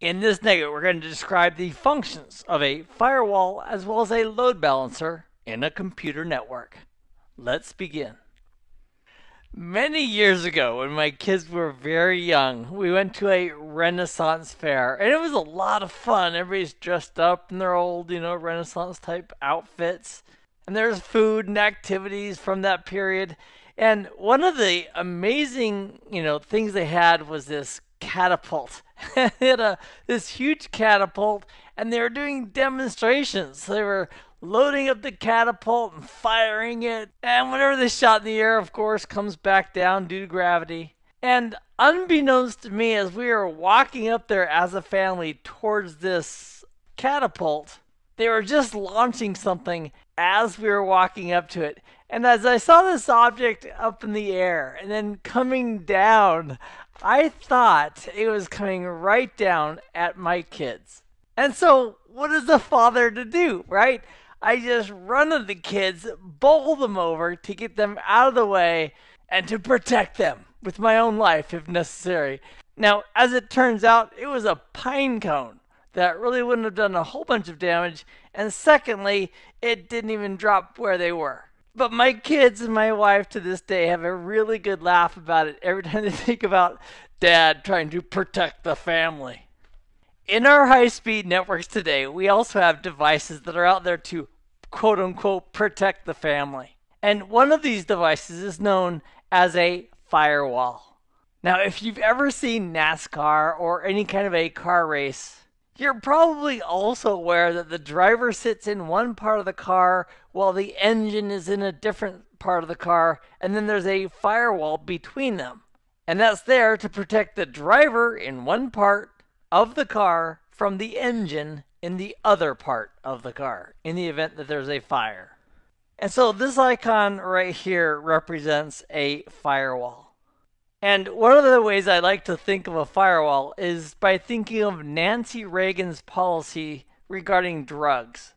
In this nugget, we're going to describe the functions of a firewall as well as a load balancer in a computer network. Let's begin. Many years ago, when my kids were very young, we went to a Renaissance fair, and it was a lot of fun. Everybody's dressed up in their old, Renaissance type outfits, and there's food and activities from that period. And one of the amazing, things they had was this catapult. They had this huge catapult, and they were doing demonstrations. So they were loading up the catapult and firing it. And whenever they shot in the air, of course, comes back down due to gravity. And unbeknownst to me, as we were walking up there as a family towards this catapult, they were just launching something as we were walking up to it. And as I saw this object up in the air and then coming down, I thought it was coming right down at my kids. And so, what is a father to do, right? I just run at the kids, bowl them over to get them out of the way and to protect them with my own life if necessary. Now, as it turns out, it was a pine cone that really wouldn't have done a whole bunch of damage. And secondly, it didn't even drop where they were. But my kids and my wife to this day have a really good laugh about it every time they think about Dad trying to protect the family. In our high-speed networks today, we also have devices that are out there to quote-unquote protect the family. And one of these devices is known as a firewall. Now, if you've ever seen NASCAR or any kind of a car race, you're probably also aware that the driver sits in one part of the car while the engine is in a different part of the car, and then there's a firewall between them. And that's there to protect the driver in one part of the car from the engine in the other part of the car in the event that there's a fire. And so this icon right here represents a firewall. And one of the ways I like to think of a firewall is by thinking of Nancy Reagan's policy regarding drugs.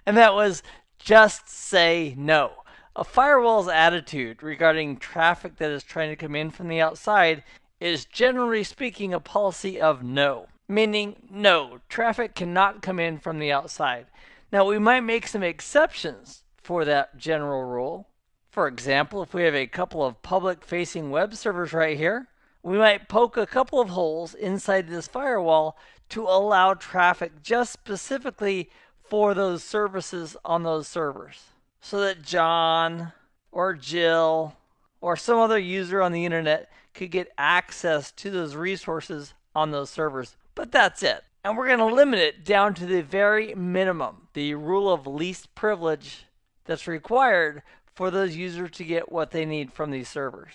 And that was just say no. A firewall's attitude regarding traffic that is trying to come in from the outside is generally speaking a policy of no. Meaning, no, traffic cannot come in from the outside. Now, we might make some exceptions for that general rule. For example, if we have a couple of public-facing web servers right here, we might poke a couple of holes inside this firewall to allow traffic just specifically for those services on those servers, so that John or Jill or some other user on the internet could get access to those resources on those servers. But that's it. And we're going to limit it down to the very minimum, the rule of least privilege that's required for those users to get what they need from these servers.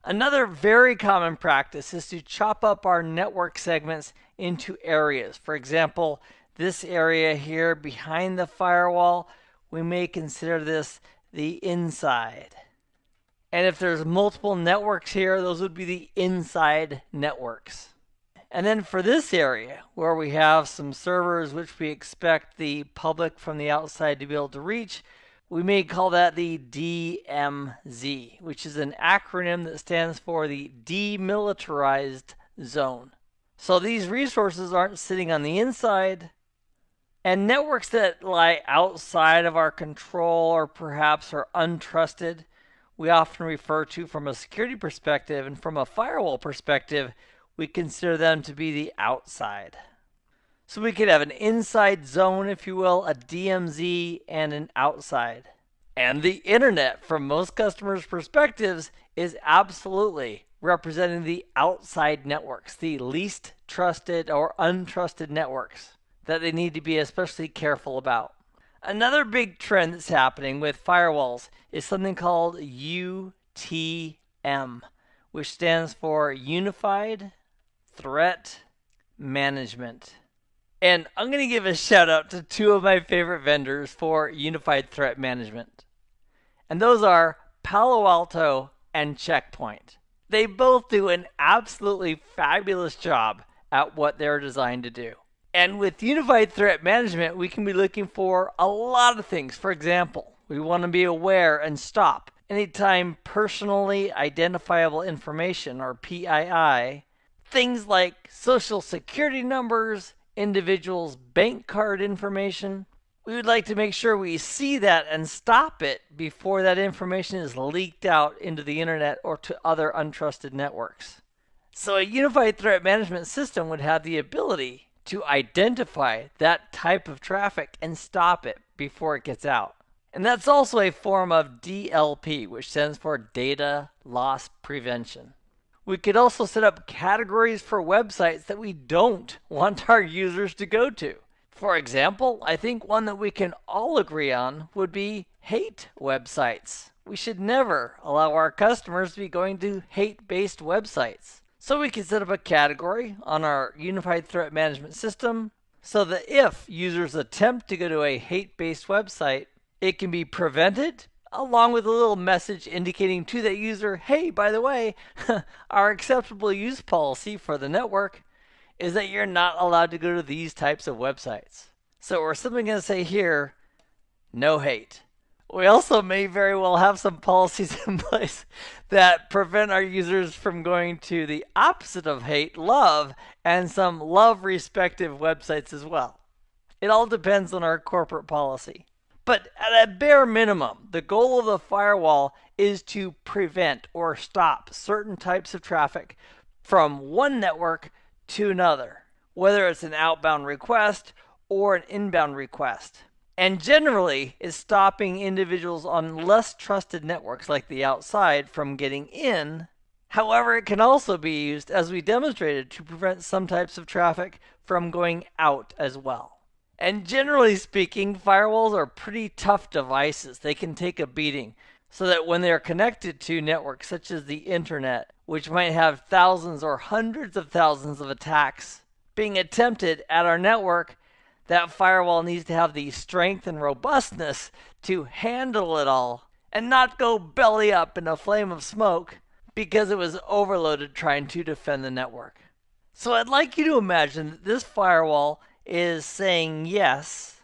Another very common practice is to chop up our network segments into areas. For example, this area here behind the firewall, we may consider this the inside. And if there's multiple networks here, those would be the inside networks. And then for this area, where we have some servers which we expect the public from the outside to be able to reach, we may call that the DMZ, which is an acronym that stands for the Demilitarized Zone. So these resources aren't sitting on the inside, and networks that lie outside of our control or perhaps are untrusted, we often refer to from a security perspective, and from a firewall perspective, we consider them to be the outside. So we could have an inside zone, if you will, a DMZ, and an outside. And the internet, from most customers' perspectives, is absolutely representing the outside networks, the least trusted or untrusted networks that they need to be especially careful about. Another big trend that's happening with firewalls is something called UTM, which stands for Unified Threat Management. And I'm going to give a shout out to two of my favorite vendors for Unified Threat Management. And those are Palo Alto and Checkpoint. They both do an absolutely fabulous job at what they're designed to do. And with Unified Threat Management, we can be looking for a lot of things. For example, we want to be aware and stop anytime personally identifiable information, or PII, Things like social security numbers, individuals' bank card information. We would like to make sure we see that and stop it before that information is leaked out into the internet or to other untrusted networks. So a unified threat management system would have the ability to identify that type of traffic and stop it before it gets out. And that's also a form of DLP, which stands for Data Loss Prevention. We could also set up categories for websites that we don't want our users to go to. For example, I think one that we can all agree on would be hate websites. We should never allow our customers to be going to hate-based websites. So we can set up a category on our unified threat management system so that if users attempt to go to a hate-based website, it can be prevented, along with a little message indicating to that user, hey, by the way, our acceptable use policy for the network is that you're not allowed to go to these types of websites. So we're simply going to say here, no hate. We also may very well have some policies in place that prevent our users from going to the opposite of hate, love, and some love respective websites as well. It all depends on our corporate policy. But at a bare minimum, the goal of the firewall is to prevent or stop certain types of traffic from one network to another, whether it's an outbound request or an inbound request. And generally is stopping individuals on less trusted networks like the outside from getting in. However, it can also be used, as we demonstrated, to prevent some types of traffic from going out as well. And generally speaking, firewalls are pretty tough devices. They can take a beating, so that when they're connected to networks such as the internet, which might have thousands or hundreds of thousands of attacks being attempted at our network, that firewall needs to have the strength and robustness to handle it all and not go belly up in a flame of smoke because it was overloaded trying to defend the network. So I'd like you to imagine that this firewall is saying yes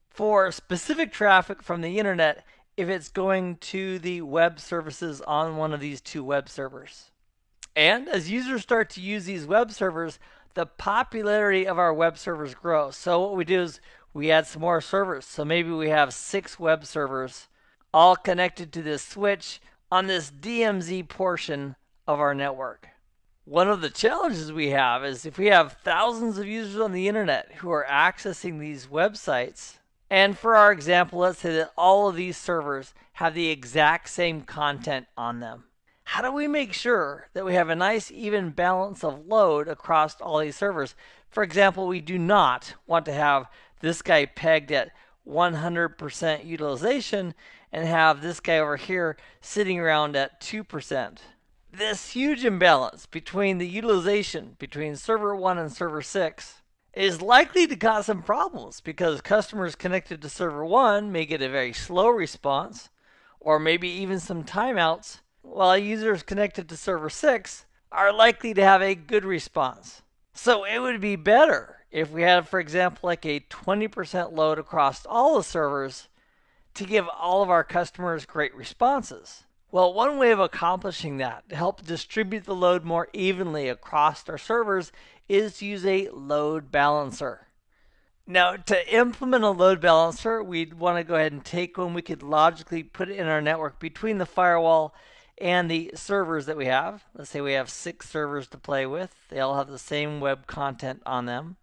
for specific traffic from the internet if it's going to the web services on one of these two web servers. And as users start to use these web servers, the popularity of our web servers grows. So what we do is we add some more servers. So maybe we have 6 web servers all connected to this switch on this DMZ portion of our network. One of the challenges we have is if we have thousands of users on the internet who are accessing these websites, and for our example, let's say that all of these servers have the exact same content on them. How do we make sure that we have a nice even balance of load across all these servers? For example, we do not want to have this guy pegged at 100% utilization and have this guy over here sitting around at 2%. This huge imbalance between the utilization between server 1 and server 6 is likely to cause some problems because customers connected to server 1 may get a very slow response or maybe even some timeouts, while users connected to server 6 are likely to have a good response. So it would be better if we had, for example, like a 20% load across all the servers to give all of our customers great responses. Well, one way of accomplishing that, to help distribute the load more evenly across our servers, is to use a load balancer. Now, to implement a load balancer, we'd want to go ahead and take one we could logically put in our network between the firewall and the servers that we have. Let's say we have 6 servers to play with. They all have the same web content on them.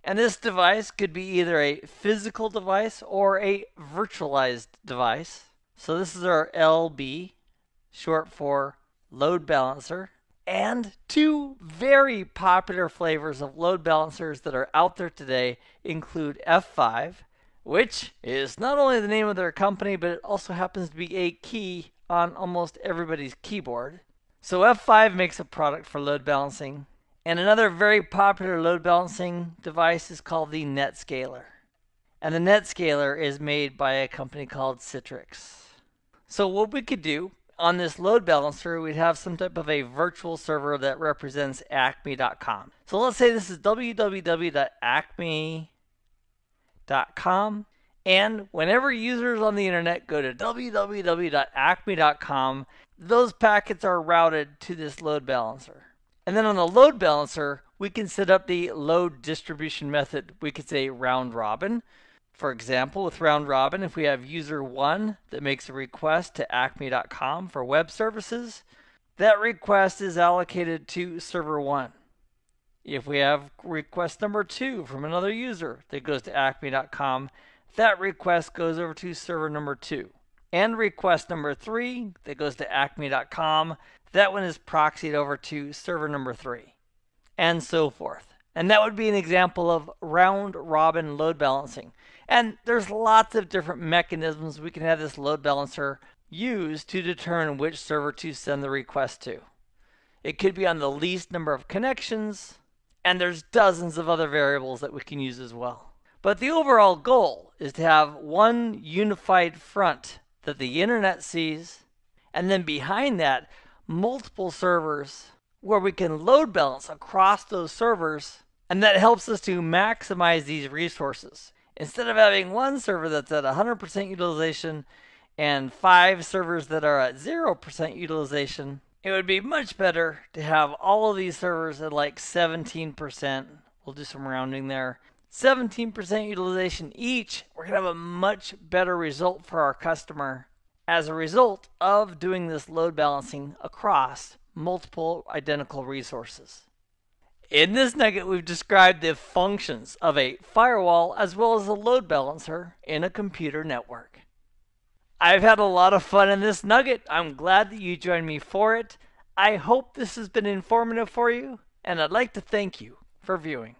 And this device could be either a physical device or a virtualized device. So this is our LB, short for load balancer. And 2 very popular flavors of load balancers that are out there today include F5, which is not only the name of their company, but it also happens to be a key on almost everybody's keyboard. So F5 makes a product for load balancing. And another very popular load balancing device is called the NetScaler. And the NetScaler is made by a company called Citrix. So what we could do on this load balancer, we'd have some type of a virtual server that represents acme.com. So let's say this is www.acme.com. And whenever users on the internet go to www.acme.com, those packets are routed to this load balancer. And then on the load balancer, we can set up the load distribution method. We could say round robin. For example, with round robin, if we have user 1 that makes a request to acme.com for web services, that request is allocated to server 1. If we have request number 2 from another user that goes to acme.com, that request goes over to server number 2. And request number 3 that goes to acme.com, that one is proxied over to server number 3, and so forth. And that would be an example of round robin load balancing. And there's lots of different mechanisms we can have this load balancer use to determine which server to send the request to. It could be on the least number of connections, and there's dozens of other variables that we can use as well. But the overall goal is to have one unified front that the internet sees, and then behind that, multiple servers where we can load balance across those servers, and that helps us to maximize these resources. Instead of having one server that's at 100% utilization and 5 servers that are at 0% utilization, it would be much better to have all of these servers at like 17%. We'll do some rounding there. 17% utilization each. We're going to have a much better result for our customer as a result of doing this load balancing across multiple identical resources. In this nugget, we've described the functions of a firewall as well as a load balancer in a computer network. I've had a lot of fun in this nugget. I'm glad that you joined me for it. I hope this has been informative for you, and I'd like to thank you for viewing.